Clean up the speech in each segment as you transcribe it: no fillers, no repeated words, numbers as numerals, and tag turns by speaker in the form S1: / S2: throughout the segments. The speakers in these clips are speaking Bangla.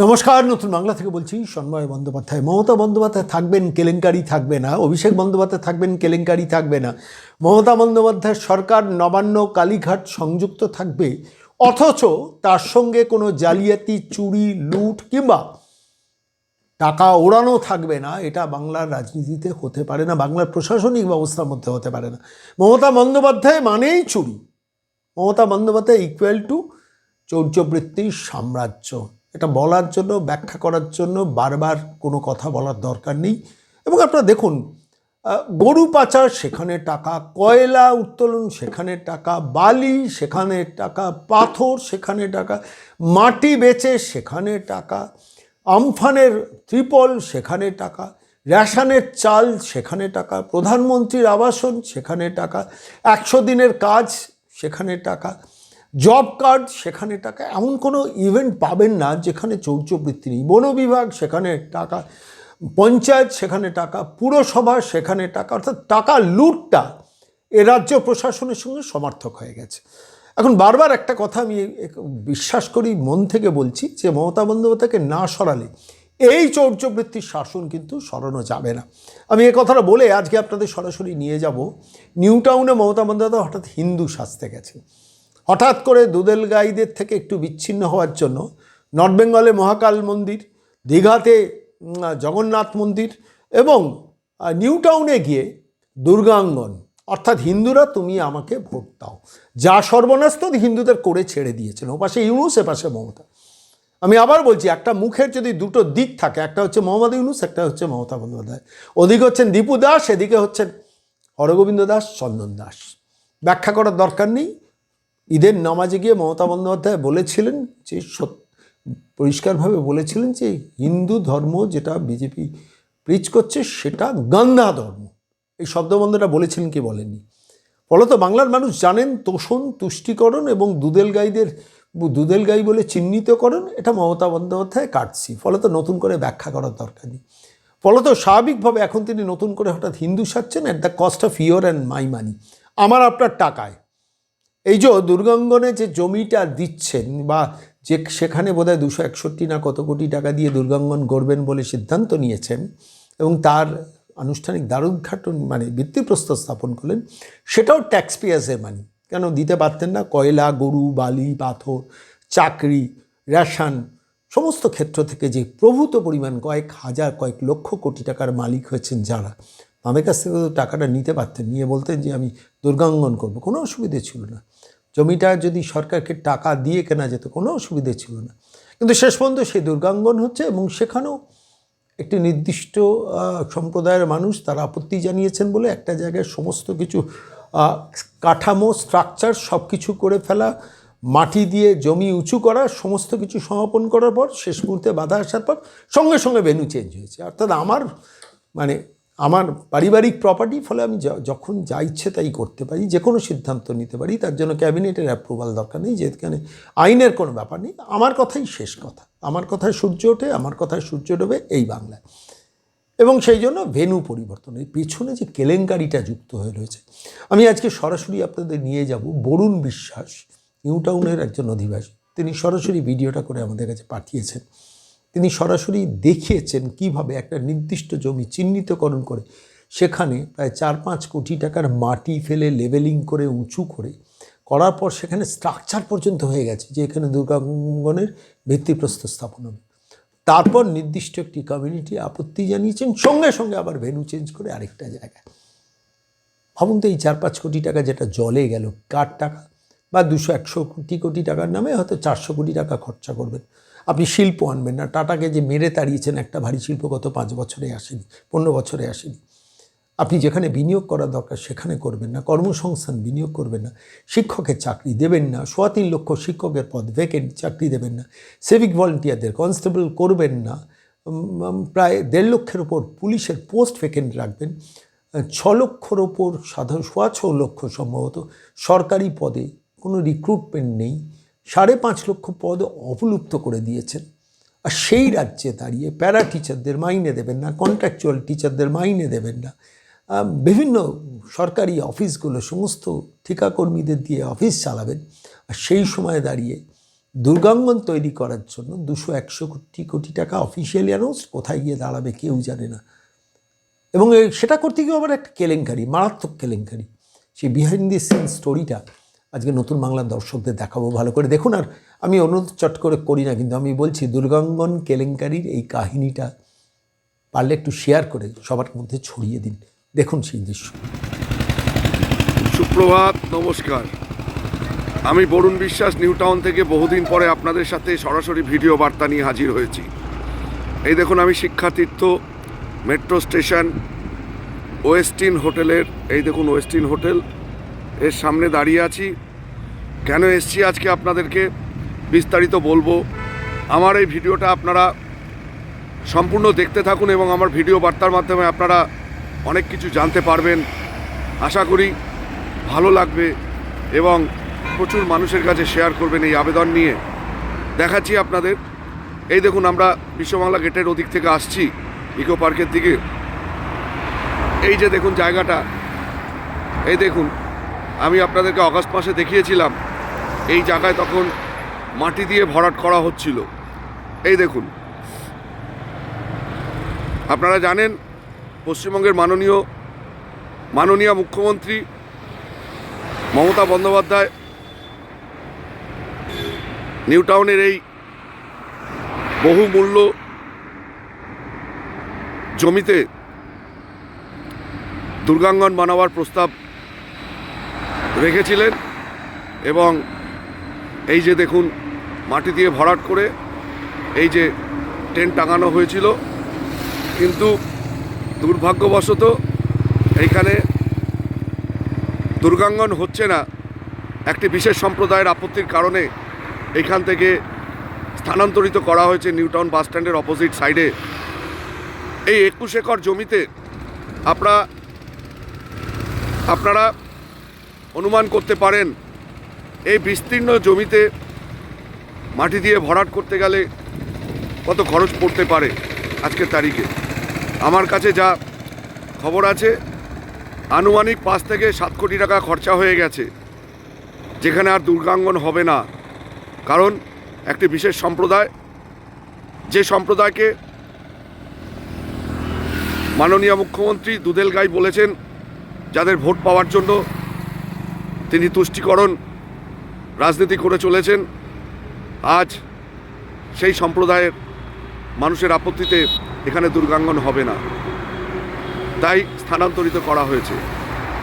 S1: নমস্কার, নতুন বাংলা থেকে বলছি সন্ময় বন্দ্যোপাধ্যায়। মমতা বন্দ্যোপাধ্যায় থাকবেন, কেলেঙ্কারি থাকবে না। অভিষেক বন্দ্যোপাধ্যায় থাকবেন, কেলেঙ্কারি থাকবে না। মমতা বন্দ্যোপাধ্যায়ের সরকার নবান্ন কালীঘাট সংযুক্ত থাকবে, অথচ তার সঙ্গে কোনো জালিয়াতি, চুরি, লুট কিংবা টাকা ওড়ানো থাকবে না। এটা বাংলার রাজনীতিতে হতে পারে না, বাংলার প্রশাসনিক ব্যবস্থার মধ্যে হতে পারে না। মমতা বন্দ্যোপাধ্যায় মানেই চুরি। মমতা বন্দ্যোপাধ্যায় ইকুয়াল টু চৌর্যবৃত্তির সাম্রাজ্য। এটা বলার জন্য, ব্যাখ্যা করার জন্য বারবার কোনো কথা বলার দরকার নেই। এবং আপনারা দেখুন, গরু পাচার সেখানে টাকা, কয়লা উত্তোলন সেখানে টাকা, বালি সেখানে টাকা, পাথর সেখানে টাকা, মাটি বেচে সেখানে টাকা, আমফানের ত্রিপল সেখানে টাকা, রেশনের চাল সেখানে টাকা, প্রধানমন্ত্রীর আবাসন সেখানে টাকা, 100 দিনের কাজ সেখানে টাকা, জব কার্ড সেখানে টাকা। এমন কোনো ইভেন্ট পাবেন না যেখানে চৌর্যবৃত্তি নেই। বন বিভাগ সেখানে টাকা, পঞ্চায়েত সেখানে টাকা, পুরসভা সেখানে টাকা। অর্থাৎ টাকা লুটটা এ রাজ্য প্রশাসনের সঙ্গে সমার্থক হয়ে গেছে। এখন বারবার একটা কথা আমি বিশ্বাস করি, মন থেকে বলছি, যে মমতা বন্দ্যোপাধ্যায়কে না সরালে এই চৌর্যবৃত্তির শাসন কিন্তু সরানো যাবে না। আমি এই কথাটা বলে আজকে আপনাদের সরাসরি নিয়ে যাব নিউ টাউনে। মমতা বন্দ্যোপাধ্যায় হঠাৎ হিন্দু সাজতে গেছে। হঠাৎ করে দুদেল গাইদের থেকে একটু বিচ্ছিন্ন হওয়ার জন্য নর্থ বেঙ্গলে মহাকাল মন্দির, দীঘাতে জগন্নাথ মন্দির এবং নিউ টাউনে গিয়ে দুর্গাঙ্গন, অর্থাৎ হিন্দুরা তুমি আমাকে ভোট দাও। যা সর্বনাশ তো হিন্দুদের করে ছেড়ে দিয়েছেন। ও পাশে ইউনুস, এ পাশে মমতা। আমি আবার বলছি, একটা মুখের যদি দুটো দিক থাকে, একটা হচ্ছে মোহাম্মদ ইউনুস, একটা হচ্ছে মমতা বন্দ্যোপাধ্যায়। ওদিকে হচ্ছেন দীপু দাস, এদিকে হচ্ছেন হরগোবিন্দ দাস, চন্দন দাস। ব্যাখ্যা করার দরকার নেই। ঈদের নামাজে গিয়ে মমতা বন্দ্যোপাধ্যায় বলেছিলেন যে, পরিষ্কারভাবে বলেছিলেন যে হিন্দু ধর্ম যেটা বিজেপি প্রিচ করছে সেটা গান্ধা ধর্ম। এই শব্দবন্ধটা বলেছিলেন কি বলেননি? ফলত বাংলার মানুষ জানেন তোষণ, তুষ্টিকরণ এবং দুদেল গাই বলে চিহ্নিতকরণ এটা মমতা বন্দ্যোপাধ্যায় কাটছি। ফলত নতুন করে ব্যাখ্যা করার দরকার নেই। ফলত স্বাভাবিকভাবে এখন তিনি নতুন করে হঠাৎ হিন্দু সাজছেন at the cost of your and my money, আমার আপনার টাকায়। এই যে দুর্গাঙ্গনে যে জমিটা দিচ্ছেন, বা যে সেখানে বোধহয় 261 না কত কোটি টাকা দিয়ে দুর্গাঙ্গন গড়বেন বলে সিদ্ধান্ত নিয়েছেন এবং তার আনুষ্ঠানিক দ্বারোদ্ঘাটন মানে ভিত্তিপ্রস্তর স্থাপন করলেন, সেটাও ট্যাক্স পেয়ার্সের মানি। কেন দিতে পারতেন না? কয়লা, গরু, বালি, পাথর, চাকরি, রেশন সমস্ত ক্ষেত্র থেকে যে প্রভূত পরিমাণ কয়েক হাজার, কয়েক লক্ষ কোটি টাকার মালিক হয়েছেন যারা, তাদের কাছ থেকে টাকাটা নিতে পারতেন, নিয়ে বলতেন যে আমি দুর্গাঙ্গন করব, কোনো অসুবিধে ছিল না। জমিটা যদি সরকারকে টাকা দিয়ে কেনা যেত, কোনো অসুবিধে ছিল না। কিন্তু শেষ পর্যন্ত সেই দুর্গাঙ্গন হচ্ছে এবং সেখানেও একটি নির্দিষ্ট সম্প্রদায়ের মানুষ তারা আপত্তি জানিয়েছেন বলে একটা জায়গায় সমস্ত কিছু কাঠামো, স্ট্রাকচার সব কিছু করে ফেলা, মাটি দিয়ে জমি উঁচু করা, সমস্ত কিছু সমাপন করার পর শেষ মুহূর্তে বাধা আসার পর সঙ্গে সঙ্গে ভেন্যু চেঞ্জ হয়েছে। অর্থাৎ আমার পারিবারিক প্রপার্টি, ফলে আমি যখন যা ইচ্ছে তাই করতে পারি, যে কোনো সিদ্ধান্ত নিতে পারি। তার জন্য ক্যাবিনেটের অ্যাপ্রুভাল দরকার নেই, যেখানে আইনের কোনো ব্যাপার নেই। আমার কথাই শেষ কথা, আমার কথায় সূর্য ওঠে, আমার কথায় সূর্য ডোবে এই বাংলায়। এবং সেই জন্য ভেন্যু পরিবর্তন, এই পেছনে যে কেলেঙ্কারিটা যুক্ত হয়ে রয়েছে, আমি আজকে সরাসরি আপনাদের নিয়ে যাব। বরুণ বিশ্বাস নিউ টাউনের একজন অধিবাসী, তিনি সরাসরি ভিডিওটা করে আমাদের কাছে পাঠিয়েছেন। তিনি সরাসরি দেখিয়েছেন কিভাবে একটা নির্দিষ্ট জমি চিহ্নিতকরণ করে সেখানে প্রায় 4-5 কোটি টাকার মাটি ফেলে লেভেলিং করে উঁচু করার পর সেখানে স্ট্রাকচার পর্যন্ত হয়ে গেছে যে এখানে দুর্গাঙ্গনের ভিত্তিপ্রস্তর স্থাপন হবে। তারপর নির্দিষ্ট একটি কমিউনিটি আপত্তি জানিয়েছেন, সঙ্গে সঙ্গে আবার ভেন্যু চেঞ্জ করে আরেকটা জায়গায়। ভাবুন তো, এই 4-5 কোটি টাকা যেটা জলে গেল, কার টাকা? বা 200-100 কোটি টাকার নামে হয়তো 400 কোটি টাকা খরচা করবেন। আপনি শিল্প আনবেন না। টাটাকে যে মেরে তাড়িয়েছেন একটা ভারী শিল্প, গত 5 বছরে আসেনি, 15 বছরে আসেনি। আপনি যেখানে বিনিয়োগ করা দরকার সেখানে করবেন না, কর্মসংস্থান বিনিয়োগ করবেন না, শিক্ষকের চাকরি দেবেন না, 3.25 লক্ষ শিক্ষকের পদ ভ্যাকেন্ট, চাকরি দেবেন না, সিভিক ভলেন্টিয়ারদের কনস্টেবল করবেন না, প্রায় 1.5 লক্ষের ওপর পুলিশের পোস্ট ভ্যাকেন্ট রাখবেন, 6 লক্ষর ওপর 6.25 লক্ষ সম্ভবত সরকারি পদে কোনো রিক্রুটমেন্ট নেই, 5.5 লক্ষ পদ অবলুপ্ত করে দিয়েছেন। আর সেই রাজ্যে দাঁড়িয়ে প্যারা টিচারদের মাইনে দেবেন না, কন্ট্রাকচুয়াল টিচারদের মাইনে দেবেন না, বিভিন্ন সরকারি অফিসগুলো সমস্ত ঠিকাকর্মীদের দিয়ে অফিস চালাবেন। আর সেই সময় দাঁড়িয়ে দুর্গাঙ্গন তৈরি করার জন্য 200-100 কোটি টাকা অফিসিয়ালি অ্যানাউন্স, কোথায় গিয়ে দাঁড়াবে কেউ জানে না। এবং সেটা করতে গিয়ে আবার একটা কেলেঙ্কারি, মারাত্মক কেলেঙ্কারি। সেই বিহাইন্ড দি সিন স্টোরিটা আজকে নতুন বাংলার দর্শকদের দেখাবো, ভালো করে দেখুন। আর আমি অনুরোধ চট করে করি না, কিন্তু আমি বলছি দুর্গাঙ্গন কেলেঙ্কারির এই কাহিনীটা পারলে একটু শেয়ার করে সবার মধ্যে ছড়িয়ে দিন। দেখুন সেই দৃশ্য।
S2: সুপ্রভাত, নমস্কার। আমি বরুণ বিশ্বাস, নিউ টাউন থেকে বহুদিন পরে আপনাদের সাথে সরাসরি ভিডিও বার্তা নিয়ে হাজির হয়েছি। এই দেখুন, আমি শিক্ষাতীর্থ মেট্রো স্টেশন ওয়েস্টিন হোটেলের, এই দেখুন ওয়েস্টিন হোটেল এর সামনে দাঁড়িয়ে আছি। কেন এসছি আজকে আপনাদেরকে বিস্তারিত বলবো। আমার এই ভিডিওটা আপনারা সম্পূর্ণ দেখতে থাকুন এবং আমার ভিডিও বার্তার মাধ্যমে আপনারা অনেক কিছু জানতে পারবেন। আশা করি ভালো লাগবে এবং প্রচুর মানুষের কাছে শেয়ার করবেন এই আবেদন নিয়ে। দেখাচ্ছি আপনাদের। এই দেখুন, আমরা বিশ্ববাংলা গেটের ওদিক থেকে আসছি ইকো পার্কের দিকে। এই যে দেখুন জায়গাটা, এই দেখুন, আমি আপনাদেরকে অগাস্ট মাসে দেখিয়েছিলাম এই জায়গায় তখন মাটি দিয়ে ভরাট করা হচ্ছিল। এই দেখুন, আপনারা জানেন পশ্চিমবঙ্গের মাননীয় মুখ্যমন্ত্রী মমতা বন্দ্যোপাধ্যায় নিউ টাউনের এই বহুমূল্য জমিতে দুর্গাঙ্গন বানাবার প্রস্তাব রেখেছিলেন এবং এই যে দেখুন মাটি দিয়ে ভরাট করে এই যে টেন্ট টাঙানো হয়েছিল, কিন্তু দুর্ভাগ্যবশত এইখানে দুর্গাঙ্গন হচ্ছে না। একটি বিশেষ সম্প্রদায়ের আপত্তির কারণে এইখান থেকে স্থানান্তরিত করা হয়েছে নিউ টাউন বাস স্ট্যান্ডের অপোজিট সাইডে। এই 21 একর জমিতে আপনারা অনুমান করতে পারেন এই বিস্তীর্ণ জমিতে মাটি দিয়ে ভরাট করতে গেলে কত খরচ পড়তে পারে। আজকের তারিখে আমার কাছে যা খবর আছে, আনুমানিক 5 থেকে 7 কোটি টাকা খরচা হয়ে গেছে, যেখানে আর দুর্গাঙ্গন হবে না। কারণ একটি বিশেষ সম্প্রদায়, যে সম্প্রদায়কে মাননীয় মুখ্যমন্ত্রী দুধেল গাই বলেছেন, যাদের ভোট পাওয়ার জন্য তিনি তুষ্টিকরণ রাজনীতি করে চলেছেন, আজ সেই সম্প্রদায়ের মানুষের আপত্তিতে এখানে দুর্গাঙ্গন হবে না, তাই স্থানান্তরিত করা হয়েছে।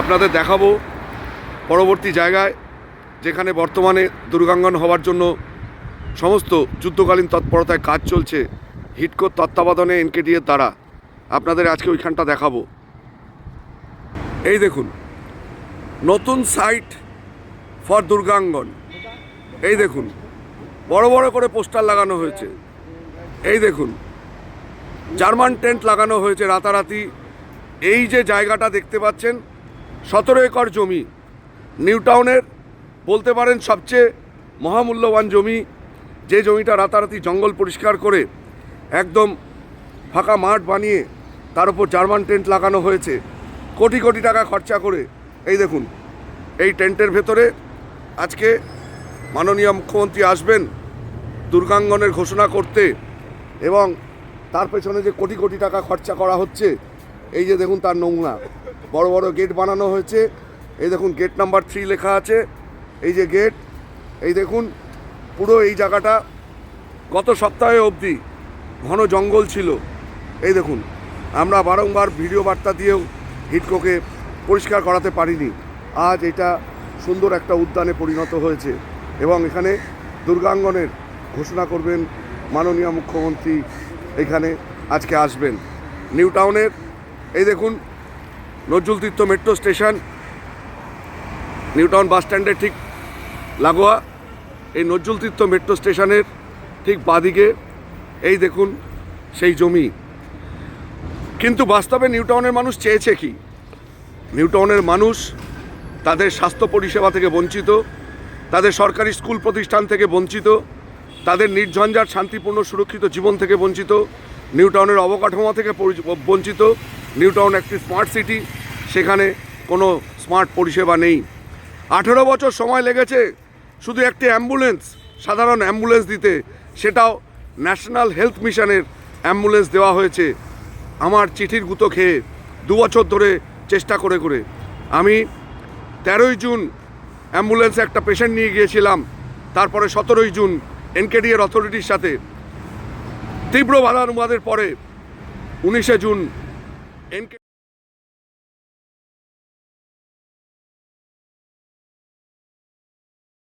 S2: আপনাদের দেখাবো পরবর্তী জায়গায় যেখানে বর্তমানে দুর্গাঙ্গন হওয়ার জন্য সমস্ত যুদ্ধকালীন তৎপরতায় কাজ চলছে হিডকোর তত্ত্বাবধানে এনকেডি এর দ্বারা। আপনাদের আজকে ওইখানটা দেখাবো। এই দেখুন নতুন সাইট ফর দুর্গাঙ্গন। এই দেখুন বড় বড় করে পোস্টার লাগানো হয়েছে। এই দেখুন জার্মান টেন্ট লাগানো হয়েছে রাতারাতি। এই যে জায়গাটা দেখতে পাচ্ছেন 17 একর জমি, নিউ টাউনের বলতে পারেন সবচেয়ে মহামূল্যবান জমি, যে জমিটা রাতারাতি জঙ্গল পরিষ্কার করে একদম ফাঁকা মাঠ বানিয়ে তার উপর জার্মান টেন্ট লাগানো হয়েছে কোটি কোটি টাকা খরচা করে। এই দেখুন এই টেন্টের ভেতরে আজকে মাননীয় মুখ্যমন্ত্রী আসবেন দুর্গাঙ্গনের ঘোষণা করতে, এবং তার পেছনে যে কোটি কোটি টাকা খরচা করা হচ্ছে, এই যে দেখুন তার নমুনা। বড় বড় গেট বানানো হয়েছে। এই দেখুন গেট নাম্বার 3 লেখা আছে। এই যে গেট, এই দেখুন পুরো এই জায়গাটা গত সপ্তাহে অবধি ঘন জঙ্গল ছিল। এই দেখুন আমরা বারংবার ভিডিও বার্তা দিয়েও হিডকোকে পরিষ্কার করাতে পারিনি। আজ এটা সুন্দর একটা উদ্যানে পরিণত হয়েছে এবং এখানে দুর্গাঙ্গনের ঘোষণা করবেন মাননীয় মুখ্যমন্ত্রী। এখানে আজকে আসবেন নিউ টাউনের। এই দেখুন নজরুল তীর্থ মেট্রো স্টেশন, নিউ টাউন বাস স্ট্যান্ডের ঠিক লাগোয়া এই নজরুল তীর্থ মেট্রো স্টেশনের ঠিক বাদিকে এই দেখুন সেই জমি। কিন্তু বাস্তবে নিউ টাউনের মানুষ চেয়েছে কি? নিউ টাউনের মানুষ তাদের স্বাস্থ্য পরিষেবা থেকে বঞ্চিত, তাদের সরকারি স্কুল প্রতিষ্ঠান থেকে বঞ্চিত, তাদের নির্ঝঞ্ঝাট শান্তিপূর্ণ সুরক্ষিত জীবন থেকে বঞ্চিত, নিউ টাউনের অবকাঠামো থেকে বঞ্চিত। নিউ টাউন একটি স্মার্ট সিটি, সেখানে কোনো স্মার্ট পরিষেবা নেই। 18 বছর সময় লেগেছে শুধু একটি অ্যাম্বুলেন্স সাধারণ অ্যাম্বুলেন্স দিতে, সেটাও ন্যাশনাল হেলথ মিশনের অ্যাম্বুলেন্স দেওয়া হয়েছে আমার চিঠির গুঁতো খেয়ে 2 বছর ধরে চেষ্টা করে করে। আমি 13ই জুন অ্যাম্বুলেন্সে একটা পেশেন্ট নিয়ে গিয়েছিলাম, তারপরে 17ই জুন এনকেডিএর অথরিটির সাথে তীব্র বাধানুবাদের পরে 19শে জুন